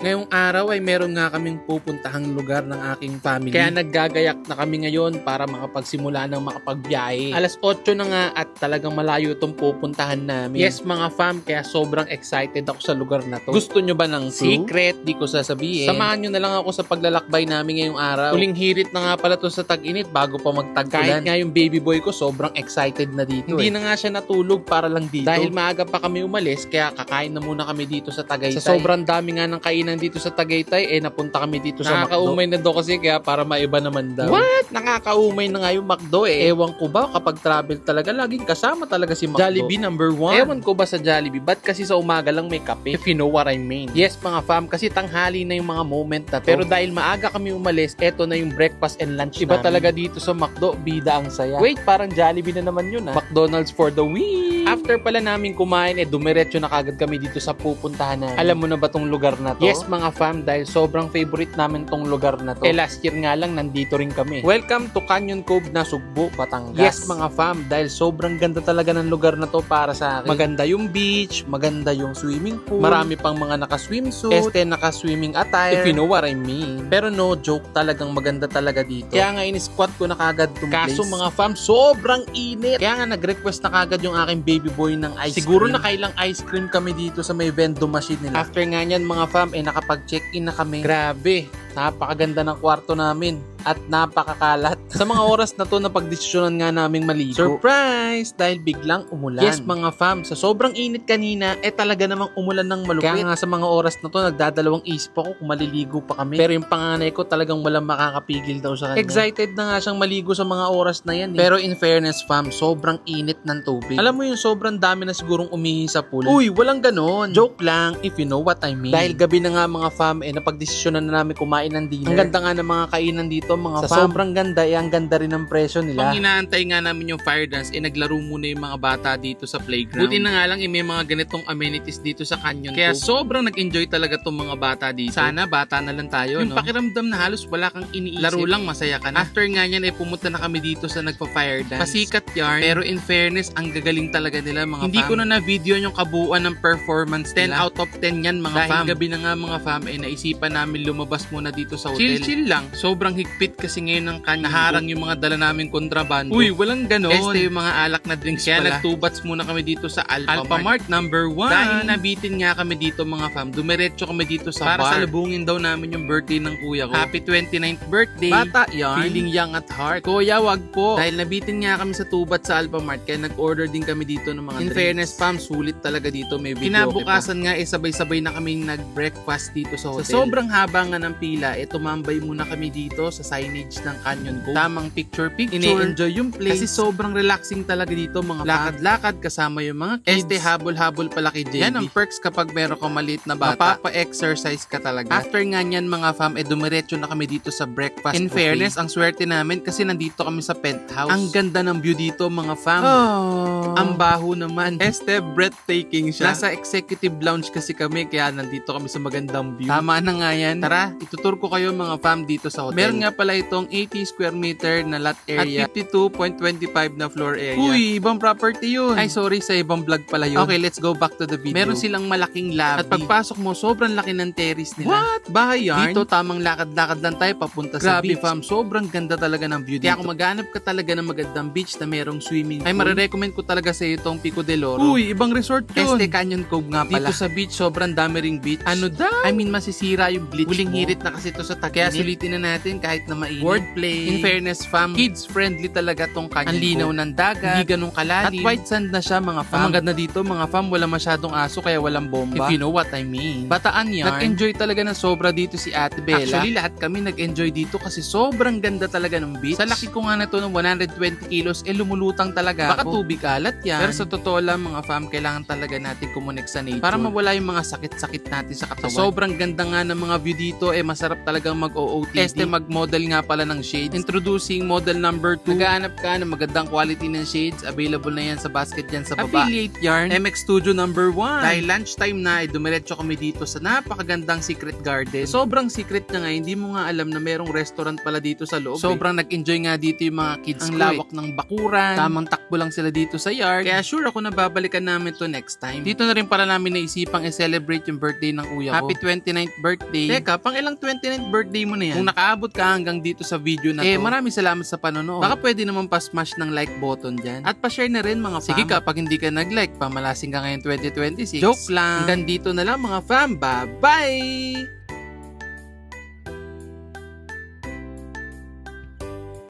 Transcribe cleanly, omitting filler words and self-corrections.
Ngayong araw ay meron nga kaming pupuntahang lugar ng aking family. Kaya naggagayak na kami ngayon para makapagsimula ng makapagbiyahe. Alas 8 na nga at talagang malayo itong pupuntahan namin. Yes mga fam, kaya sobrang excited ako sa lugar na to. Gusto nyo ba ng secret? Di ko sasabihin. Samahan nyo na lang ako sa paglalakbay namin ngayong araw. Huling hirit na nga pala to sa tag-init bago pa magtag-ulan. Kahit nga yung baby boy ko sobrang excited na dito. Hindi na nga siya natulog para lang dito. Dahil maaga pa kami umalis, kaya kakain na muna kami dito sa Tagaytay. Sa sobrang dami nga ng kainan dito sa Tagaytay, napunta kami dito sa McDo. Nakakaumay na do kasi kaya para maiba naman daw. What? Nakakaumay na nga yung McDo Ewan ko ba kapag travel talaga, laging kasama talaga si McDo. Jollibee #1. Ewan ko ba sa Jollibee, ba't kasi sa umaga lang may kape? If you know what I mean. Yes mga fam, kasi tanghali na yung mga moment na to. Pero dahil maaga kami umalis, eto na yung breakfast and lunch Iba talaga dito sa McDo, bida ang saya. Wait, parang Jollibee na naman yun McDonald's for the win. After pala namin kumain, dumiretso na kagad kami dito sa pupuntahan namin. Alam mo na ba tong lugar na to? Yes mga fam, dahil sobrang favorite namin tong lugar na to. Last year nga lang, nandito rin kami. Welcome to Canyon Cove na Sugbo, Batangas. Yes mga fam, dahil sobrang ganda talaga ng lugar na to para sa akin. Maganda yung beach, maganda yung swimming pool, marami pang mga naka-swimsuit, naka-swimming attire, if you know what I mean. Pero no joke, talagang maganda talaga dito. Kaya nga in-squat ko na kagad tong place. Kaso mga fam, sobrang init. Kaya nga nag-request na kagad yung aking baby boy ng ice cream. Siguro nakailang ice cream kami dito sa may vending machine nila. After nga nyan mga fam, nakapag-check-in na kami. Grabe, napakaganda ng kwarto namin at napakakalat. Sa mga oras na to, napagdesisyonan nga naming maligo. Surprise! Dahil biglang umulan. Yes mga fam, sa sobrang init kanina, talaga namang umulan ng malupit. Kaya nga sa mga oras na to, nagdadalawang isip ako kung maliligo pa kami. Pero yung panganay ko talagang walang makakapigil daw sa kanya. Excited na nga siyang maligo sa mga oras na yan. Pero in fairness fam, sobrang init ng tubig. Alam mo yung sobrang dami na sigurong umihi sa pool. Uy, walang ganon. Joke lang, if you know what I mean. Dahil gabi na nga mga fam, napagdesisyonan na namin kumain ng dinner. Ang ganda nga ng mga kainan dito mga sa fam. Sobrang ganda, ang ganda rin ng presyo nila. Pag inaantay nga namin yung fire dance, naglaro muna yung mga bata dito sa playground. Buti na nga lang, may mga ganitong amenities dito sa Canyon Cove. Kaya sobrang nag-enjoy talaga tong mga bata dito. Sana bata na lang tayo, yung pakiramdam na halos wala kang iniisip. Laro lang, masaya ka na. After nga yan, pumunta na kami dito sa nagpa-fire dance. Pasikat yarn. Pero in fairness, ang gagaling talaga nila mga Hindi ko na video yung kabuuan ng performance. 10 out of 10 yan mga fam. Dahil gabi na nga mga fam, naisipan namin lumabas muna dito sa hotel. Chill lang. Sobrang higpit kasi ngayon ng kanya. Naharang yung mga dala naming kontrabando. Uy, walang ganon. Yung mga alak na drinks kaya pala. Nagtubats muna kami dito sa Alphamart #1. Dahil nabitin nga kami dito mga fam, dumiretso kami dito sa bar. Para salubungin daw namin yung birthday ng kuya ko. Happy 29th birthday. Bata yan. Feeling young at heart. Kuya, wag po. Dahil nabitin nga kami sa Tubat sa Alphamart, kaya nag-order din kami dito ng mga drinks. In fairness fam, sulit talaga dito. May video. Kinabukasan nga, sabay-sabay na kami nag-breakfast dito sa hotel. Sa sobrang haba nga ng pila, tumambay muna kami dito sa signage ng Canyon Cove. Tamang picture-picture. Ini-enjoy yung place. Kasi sobrang relaxing talaga dito mga lakad-lakad kasama yung mga kids. Habol-habol pala kay JB. Yan ang perks kapag meron kang maliit na bata. Mapapa-exercise ka talaga. After nga nyan mga fam, dumiretso na kami dito sa breakfast. In fairness, ang swerte namin kasi nandito kami sa penthouse. Ang ganda ng view dito mga fam. Ang baho naman. Breathtaking siya. Nasa executive lounge kasi kami, kaya nandito kami sa magandang view. Tama na nga yan. Tara, itutur ko kayo mga fam dito sa hotel. Meron nga pala itong 80 square meter na lot area at 52.25 na floor area. Uy, ibang property yun. Ay, sorry, sa ibang vlog pala yun. Okay, let's go back to the video. Meron silang malaking lobby. At pagpasok mo, sobrang laki ng terrace nila. What? Bahay yan? Dito, tamang lakad-lakad lang tayo papunta sa beach. Grabe fam, sobrang ganda talaga ng view dito. Kaya kung maghanap ka talaga ng magandang beach na merong swimming pool, ay marirecommend ko talaga sa iyo itong Pico del Oro. Uy, ibang resort yun. Canyon Cove nga pala. Dito sa beach, sobrang dami ring beach. Ano daw? I mean, masisira yung bleach Huling hirit na kasi ito sa tag-init. Kaya sulitin na natin kahit na mainit. Wordplay. In fairness fam, kids-friendly talaga tong Canyon Cove. Ang linaw ng dagat, hindi ganun kalalim. At white sand na siya mga fam. Ang maganda dito mga fam, wala masyadong aso kaya walang bomba. If you know what I mean. Bataan yarn. Nag-enjoy talaga ng sobra dito si Ate Bella. Actually, lahat kami nag-enjoy dito kasi sobrang ganda talaga ng beach. Sa laki ko nga na to ng 120 kilos, lumulutang talaga baka ako. Tubig kalat yan. Pero sa totoo lang mga fam, kailangan talaga natin kumonek sa nature para mawala yung mga sakit-sakit natin sa katawan. Sa sobrang ganda nga ng mga view dito, masarap sarap talagang mag-OOTD. Mag-model nga pala ng shades. Introducing model number 2. Nagaanap ka ng magandang quality ng shades. Available na yan sa basket dyan sa baba. Affiliate yarn. MX Studio number 1. Dahil lunchtime na, dumiretso kami dito sa napakagandang Secret Garden. Sobrang secret na nga, hindi mo nga alam na merong restaurant pala dito sa loob. Sobrang nag-enjoy nga dito yung mga kids. Ang lawak ng bakuran. Tamang takbo lang sila dito sa yard. Kaya sure ako na babalikan namin to next time. Dito na rin pala namin naisipang i-celebrate yung birthday ng kuya ko. Happy 29th birthday. Teka, pang ilang 29th birthday mo na yan? Kung nakaabot ka hanggang dito sa video na to, maraming salamat sa panonood. Baka pwede naman pa-smash ng like button dyan. At pa-share na rin mga fam. Sige kapag hindi ka nag-like, pamalasing ka ngayon 2026. Joke lang. Hanggang dito na lang mga fam. Bye-bye!